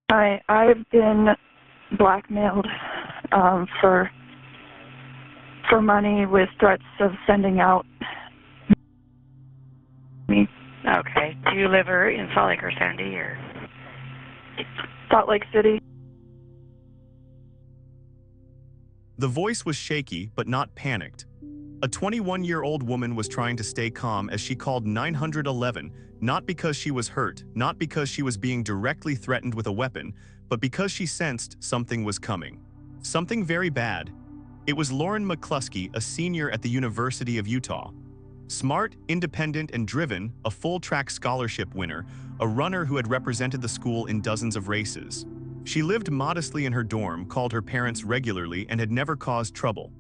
I've been blackmailed for money with threats of sending out me. Okay. Do you live in Salt Lake or Sandy or? Salt Lake City. The voice was shaky, but not panicked. A 21-year-old woman was trying to stay calm as she called 911, not because she was hurt, not because she was being directly threatened with a weapon, but because she sensed something was coming. Something very bad. It was Lauren McCluskey, a senior at the University of Utah. Smart, independent, and driven, a full-track scholarship winner, a runner who had represented the school in dozens of races. She lived modestly in her dorm, called her parents regularly, and had never caused trouble.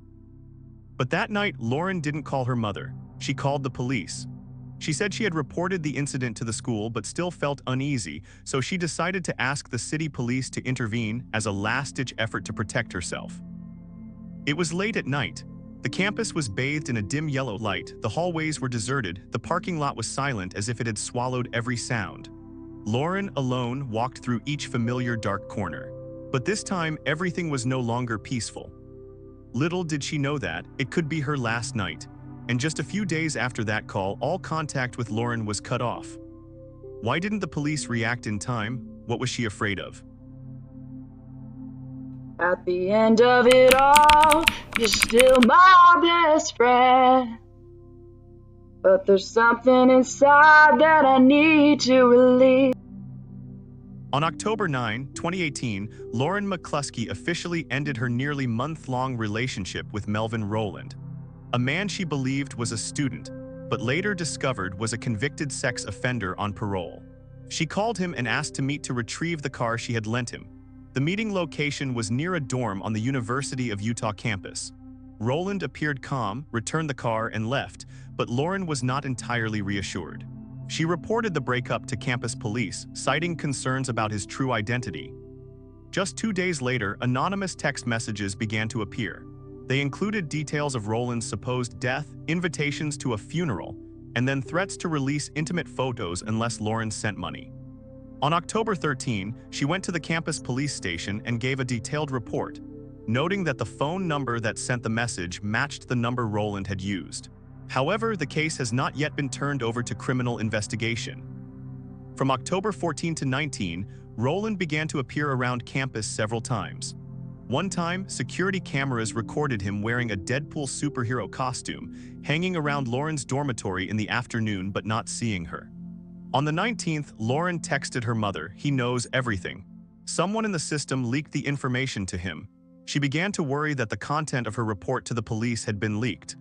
But that night, Lauren didn't call her mother. She called the police. She said she had reported the incident to the school but still felt uneasy, so she decided to ask the city police to intervene as a last-ditch effort to protect herself. It was late at night. The campus was bathed in a dim yellow light, the hallways were deserted, the parking lot was silent as if it had swallowed every sound. Lauren, alone, walked through each familiar dark corner. But this time, everything was no longer peaceful. Little did she know that it could be her last night, and just a few days after that call, all contact with Lauren was cut off. Why didn't the police react in time? What was she afraid of? At the end of it all, you're still my best friend. But there's something inside that I need to release. On October 9, 2018, Lauren McCluskey officially ended her nearly month-long relationship with Melvin Rowland, a man she believed was a student, but later discovered was a convicted sex offender on parole. She called him and asked to meet to retrieve the car she had lent him. The meeting location was near a dorm on the University of Utah campus. Rowland appeared calm, returned the car, and left, but Lauren was not entirely reassured. She reported the breakup to campus police, citing concerns about his true identity. Just 2 days later, anonymous text messages began to appear. They included details of Rowland's supposed death, invitations to a funeral, and then threats to release intimate photos unless Lauren sent money. On October 13, she went to the campus police station and gave a detailed report, noting that the phone number that sent the message matched the number Rowland had used. However, the case has not yet been turned over to criminal investigation. From October 14 to 19, Rowland began to appear around campus several times. One time, security cameras recorded him wearing a Deadpool superhero costume, hanging around Lauren's dormitory in the afternoon but not seeing her. On the 19th, Lauren texted her mother, "He knows everything." Someone in the system leaked the information to him. She began to worry that the content of her report to the police had been leaked.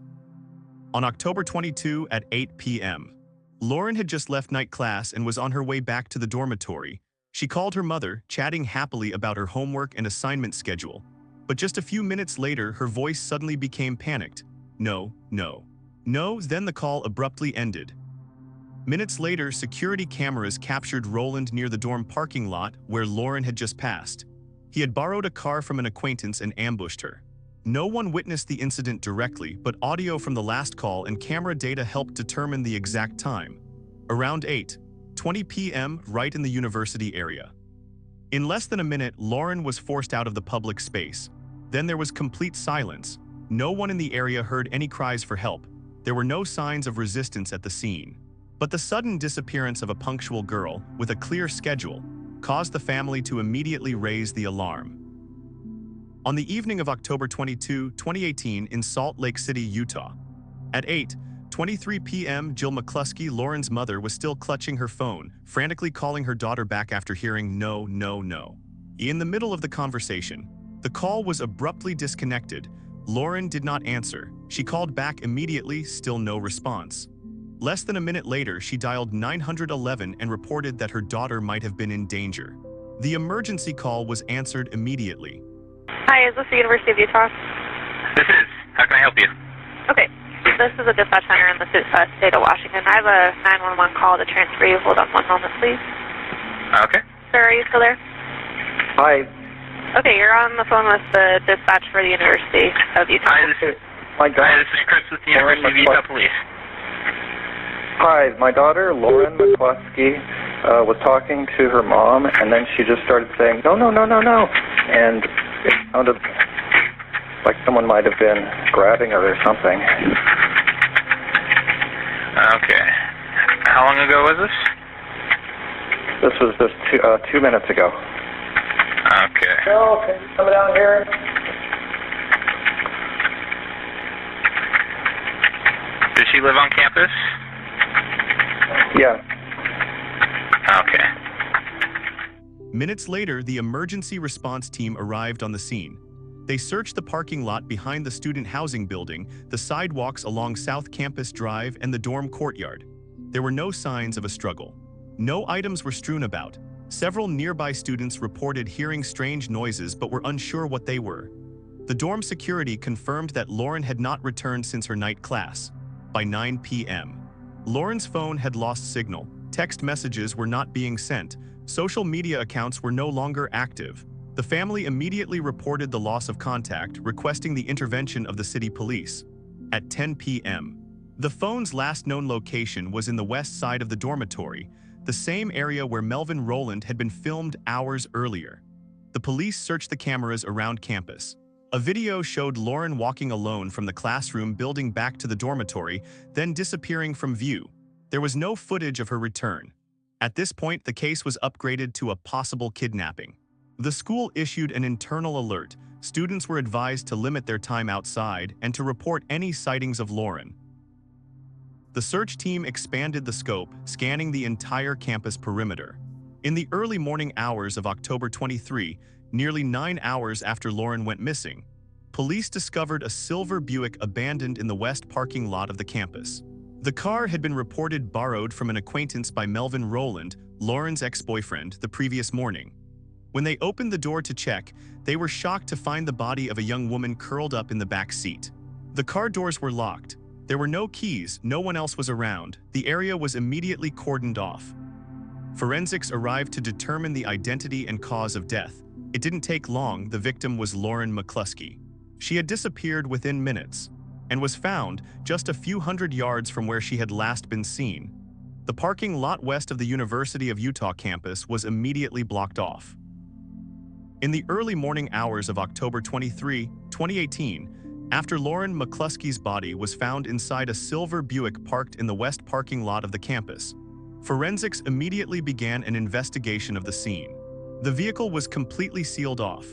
On October 22 at 8 p.m., Lauren had just left night class and was on her way back to the dormitory. She called her mother, chatting happily about her homework and assignment schedule. But just a few minutes later, her voice suddenly became panicked. No. Then the call abruptly ended. Minutes later, security cameras captured Rowland near the dorm parking lot where Lauren had just passed. He had borrowed a car from an acquaintance and ambushed her. No one witnessed the incident directly, but audio from the last call and camera data helped determine the exact time. Around 8:20 p.m., right in the university area. In less than a minute, Lauren was forced out of the public space. Then there was complete silence. No one in the area heard any cries for help. There were no signs of resistance at the scene. But the sudden disappearance of a punctual girl, with a clear schedule, caused the family to immediately raise the alarm. On the evening of October 22, 2018, in Salt Lake City, Utah, at 8:23 p.m., Jill McCluskey, Lauren's mother, was still clutching her phone, frantically calling her daughter back after hearing no. In the middle of the conversation, the call was abruptly disconnected. Lauren did not answer. She called back immediately, still no response. Less than a minute later, she dialed 911 and reported that her daughter might have been in danger. The emergency call was answered immediately. Hi, is this the University of Utah? This is. How can I help you? Okay, this is a dispatch center in the state of Washington. I have a 911 call to transfer you. Hold on one moment, please. Okay. Sir, are you still there? Hi. Okay, you're on the phone with the dispatch for the University of Utah. Hi, this is Chris with the University of Utah Police. Hi, my daughter, Lauren McCluskey, was talking to her mom, and then she just started saying, no, no, no, no, no. And it sounded like someone might have been grabbing her or something. Okay. How long ago was this? This was just 2 minutes ago. Okay. Phil, can you come down here? Did she live on campus? Yeah. Okay. Minutes later, the emergency response team arrived on the scene. They searched the parking lot behind the student housing building, the sidewalks along South Campus Drive, and the dorm courtyard. There were no signs of a struggle. No items were strewn about. Several nearby students reported hearing strange noises but were unsure what they were. The dorm security confirmed that Lauren had not returned since her night class. By 9 p.m., Lauren's phone had lost signal. Text messages were not being sent. Social media accounts were no longer active. The family immediately reported the loss of contact, requesting the intervention of the city police. At 10 p.m., the phone's last known location was in the west side of the dormitory, the same area where Melvin Rowland had been filmed hours earlier. The police searched the cameras around campus. A video showed Lauren walking alone from the classroom building back to the dormitory, then disappearing from view. There was no footage of her return. At this point, the case was upgraded to a possible kidnapping. The school issued an internal alert. Students were advised to limit their time outside and to report any sightings of Lauren. The search team expanded the scope, scanning the entire campus perimeter. In the early morning hours of October 23, nearly 9 hours after Lauren went missing, police discovered a silver Buick abandoned in the west parking lot of the campus. The car had been reported borrowed from an acquaintance by Melvin Rowland, Lauren's ex-boyfriend, the previous morning. When they opened the door to check, they were shocked to find the body of a young woman curled up in the back seat. The car doors were locked. There were no keys, no one else was around. The area was immediately cordoned off. Forensics arrived to determine the identity and cause of death. It didn't take long. The victim was Lauren McCluskey. She had disappeared within minutes and was found just a few hundred yards from where she had last been seen. The parking lot west of the University of Utah campus was immediately blocked off. In the early morning hours of October 23, 2018, after Lauren McCluskey's body was found inside a silver Buick parked in the west parking lot of the campus, forensics immediately began an investigation of the scene. The vehicle was completely sealed off.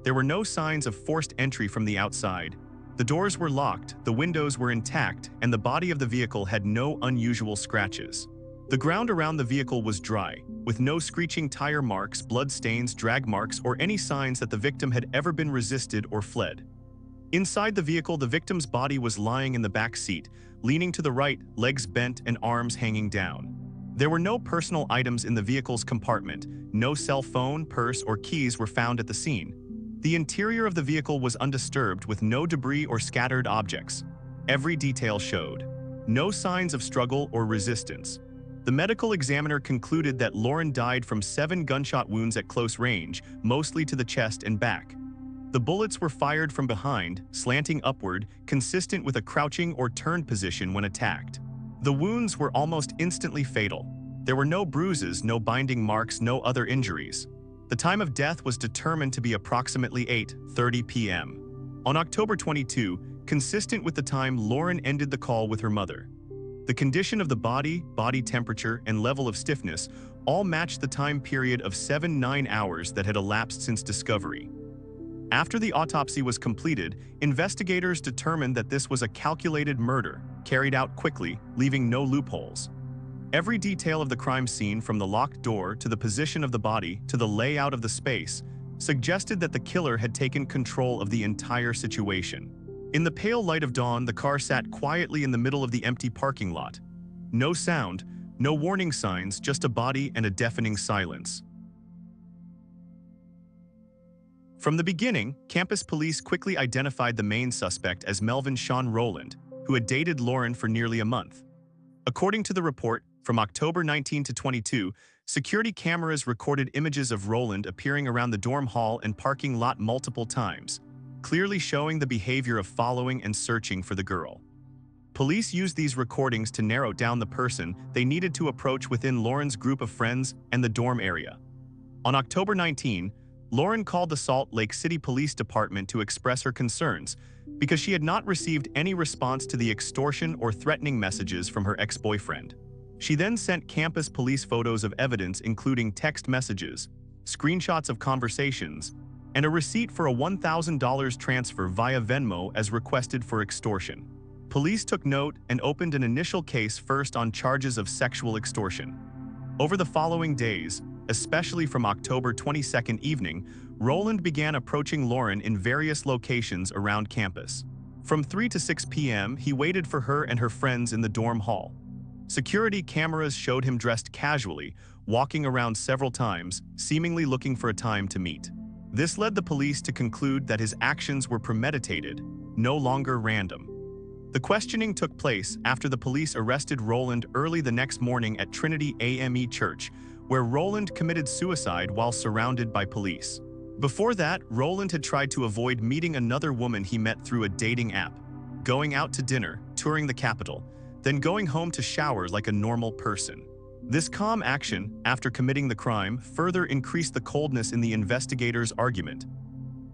There were no signs of forced entry from the outside. The doors were locked, the windows were intact, and the body of the vehicle had no unusual scratches. The ground around the vehicle was dry, with no screeching tire marks, blood stains, drag marks, or any signs that the victim had ever been resisted or fled. Inside the vehicle, the victim's body was lying in the back seat, leaning to the right, legs bent and arms hanging down. There were no personal items in the vehicle's compartment. No cell phone, purse, or keys were found at the scene. The interior of the vehicle was undisturbed, with no debris or scattered objects. Every detail showed no signs of struggle or resistance. The medical examiner concluded that Lauren died from 7 gunshot wounds at close range, mostly to the chest and back. The bullets were fired from behind, slanting upward, consistent with a crouching or turned position when attacked. The wounds were almost instantly fatal. There were no bruises, no binding marks, no other injuries. The time of death was determined to be approximately 8:30 p.m. On October 22, consistent with the time Lauren ended the call with her mother. The condition of the body temperature, and level of stiffness all matched the time period of 7-9 hours that had elapsed since discovery. After the autopsy was completed, investigators determined that this was a calculated murder, carried out quickly, leaving no loopholes. Every detail of the crime scene, from the locked door to the position of the body to the layout of the space, suggested that the killer had taken control of the entire situation. In the pale light of dawn, the car sat quietly in the middle of the empty parking lot. No sound, no warning signs, just a body and a deafening silence. From the beginning, campus police quickly identified the main suspect as Melvin Sean Rowland, who had dated Lauren for nearly a month. According to the report, from October 19 to 22, security cameras recorded images of Rowland appearing around the dorm hall and parking lot multiple times, clearly showing the behavior of following and searching for the girl. Police used these recordings to narrow down the person they needed to approach within Lauren's group of friends and the dorm area. On October 19, Lauren called the Salt Lake City Police Department to express her concerns because she had not received any response to the extortion or threatening messages from her ex-boyfriend. She then sent campus police photos of evidence including text messages, screenshots of conversations, and a receipt for a $1,000 transfer via Venmo as requested for extortion. Police took note and opened an initial case first on charges of sexual extortion. Over the following days, especially from October 22nd evening, Rowland began approaching Lauren in various locations around campus. From 3 to 6 p.m., he waited for her and her friends in the dorm hall. Security cameras showed him dressed casually, walking around several times, seemingly looking for a time to meet. This led the police to conclude that his actions were premeditated, no longer random. The questioning took place after the police arrested Rowland early the next morning at Trinity AME Church, where Rowland committed suicide while surrounded by police. Before that, Rowland had tried to avoid meeting another woman he met through a dating app, going out to dinner, touring the Capitol, then going home to shower like a normal person. This calm action, after committing the crime, further increased the coldness in the investigators' argument.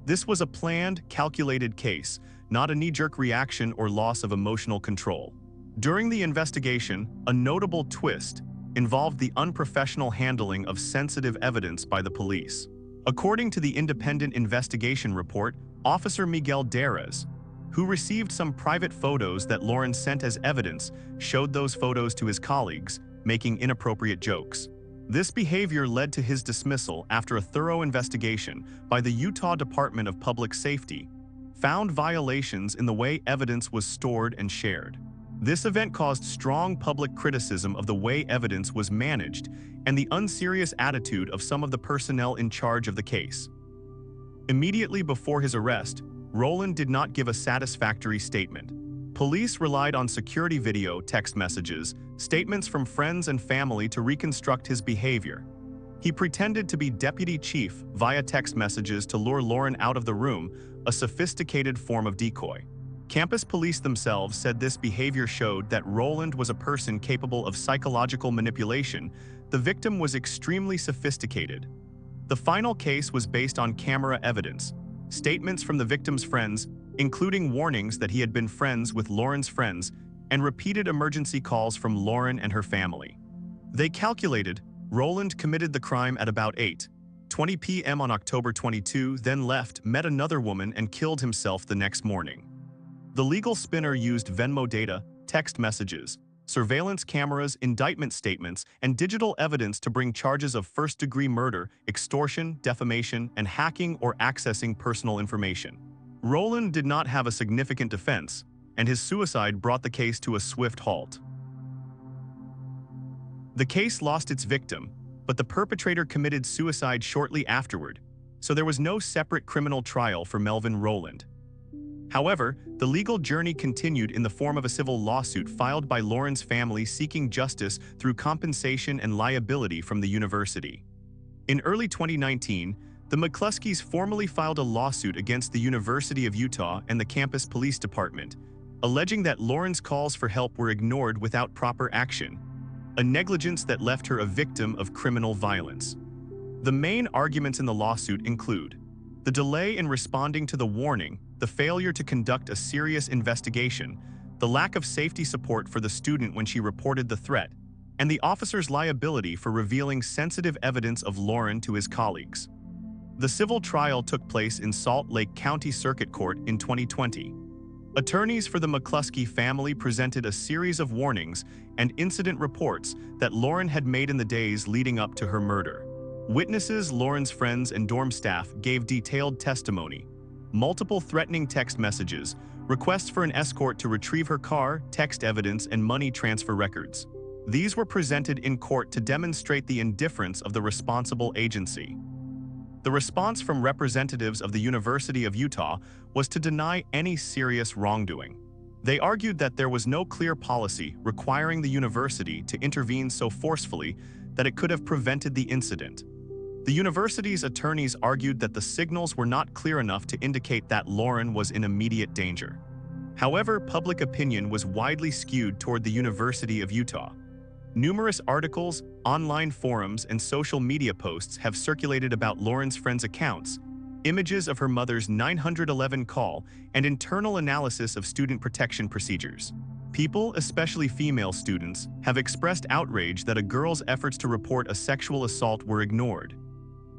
This was a planned, calculated case, not a knee-jerk reaction or loss of emotional control. During the investigation, a notable twist involved the unprofessional handling of sensitive evidence by the police. According to the independent investigation report, Officer Miguel Derez, who received some private photos that Lauren sent as evidence, showed those photos to his colleagues, making inappropriate jokes. This behavior led to his dismissal after a thorough investigation by the Utah Department of Public Safety found violations in the way evidence was stored and shared. This event caused strong public criticism of the way evidence was managed and the unserious attitude of some of the personnel in charge of the case. Immediately before his arrest, Rowland did not give a satisfactory statement. Police relied on security video, text messages, statements from friends and family to reconstruct his behavior. He pretended to be deputy chief via text messages to lure Lauren out of the room, a sophisticated form of decoy. Campus police themselves said this behavior showed that Rowland was a person capable of psychological manipulation. The victim was extremely sophisticated. The final case was based on camera evidence, statements from the victim's friends, including warnings that he had been friends with Lauren's friends, and repeated emergency calls from Lauren and her family. They calculated Rowland committed the crime at about 8:20 p.m. on October 22, then left, met another woman, and killed himself the next morning. The legal spinner used Venmo data, text messages, surveillance cameras, indictment statements, and digital evidence to bring charges of first-degree murder, extortion, defamation, and hacking or accessing personal information. Rowland did not have a significant defense, and his suicide brought the case to a swift halt. The case lost its victim, but the perpetrator committed suicide shortly afterward, so there was no separate criminal trial for Melvin Rowland. However, the legal journey continued in the form of a civil lawsuit filed by Lauren's family seeking justice through compensation and liability from the university. In early 2019, the McCluskeys formally filed a lawsuit against the University of Utah and the campus police department, alleging that Lauren's calls for help were ignored without proper action, a negligence that left her a victim of criminal violence. The main arguments in the lawsuit include the delay in responding to the warning, the failure to conduct a serious investigation, the lack of safety support for the student when she reported the threat, and the officer's liability for revealing sensitive evidence of Lauren to his colleagues. The civil trial took place in Salt Lake County Circuit Court in 2020. Attorneys for the McCluskey family presented a series of warnings and incident reports that Lauren had made in the days leading up to her murder. Witnesses, Lauren's friends, and dorm staff gave detailed testimony. Multiple threatening text messages, requests for an escort to retrieve her car, text evidence, and money transfer records. These were presented in court to demonstrate the indifference of the responsible agency. The response from representatives of the University of Utah was to deny any serious wrongdoing. They argued that there was no clear policy requiring the university to intervene so forcefully that it could have prevented the incident. The university's attorneys argued that the signals were not clear enough to indicate that Lauren was in immediate danger. However, public opinion was widely skewed toward the University of Utah. Numerous articles, online forums, and social media posts have circulated about Lauren's friends' accounts, images of her mother's 911 call, and internal analysis of student protection procedures. People, especially female students, have expressed outrage that a girl's efforts to report a sexual assault were ignored.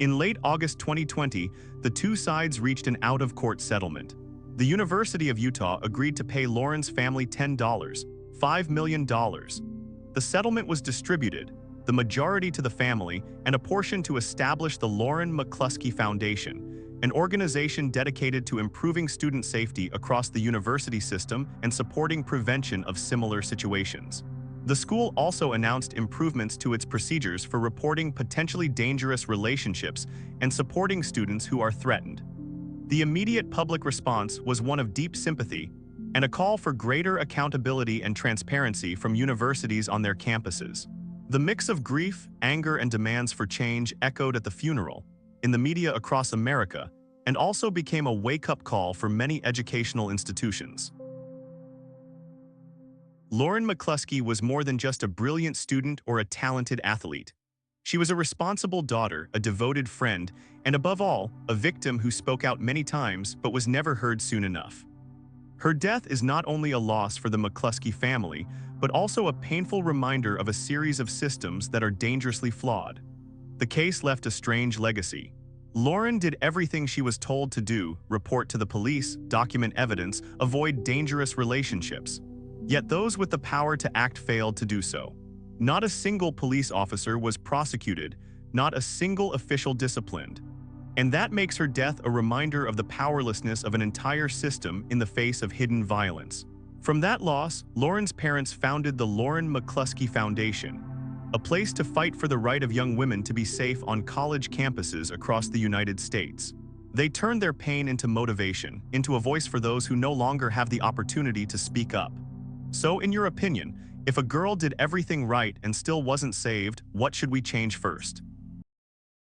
In late August 2020, the two sides reached an out-of-court settlement. The University of Utah agreed to pay Lauren's family $10, $5 million. The settlement was distributed, the majority to the family and a portion to establish the Lauren McCluskey Foundation, an organization dedicated to improving student safety across the university system and supporting prevention of similar situations. The school also announced improvements to its procedures for reporting potentially dangerous relationships and supporting students who are threatened. The immediate public response was one of deep sympathy and a call for greater accountability and transparency from universities on their campuses. The mix of grief, anger, and demands for change echoed at the funeral, in the media across America, and also became a wake-up call for many educational institutions. Lauren McCluskey was more than just a brilliant student or a talented athlete. She was a responsible daughter, a devoted friend, and above all, a victim who spoke out many times but was never heard soon enough. Her death is not only a loss for the McCluskey family, but also a painful reminder of a series of systems that are dangerously flawed. The case left a strange legacy. Lauren did everything she was told to do: report to the police, document evidence, avoid dangerous relationships. Yet those with the power to act failed to do so. Not a single police officer was prosecuted, not a single official disciplined. And that makes her death a reminder of the powerlessness of an entire system in the face of hidden violence. From that loss, Lauren's parents founded the Lauren McCluskey Foundation, a place to fight for the right of young women to be safe on college campuses across the United States. They turned their pain into motivation, into a voice for those who no longer have the opportunity to speak up. So, in your opinion, if a girl did everything right and still wasn't saved, what should we change first?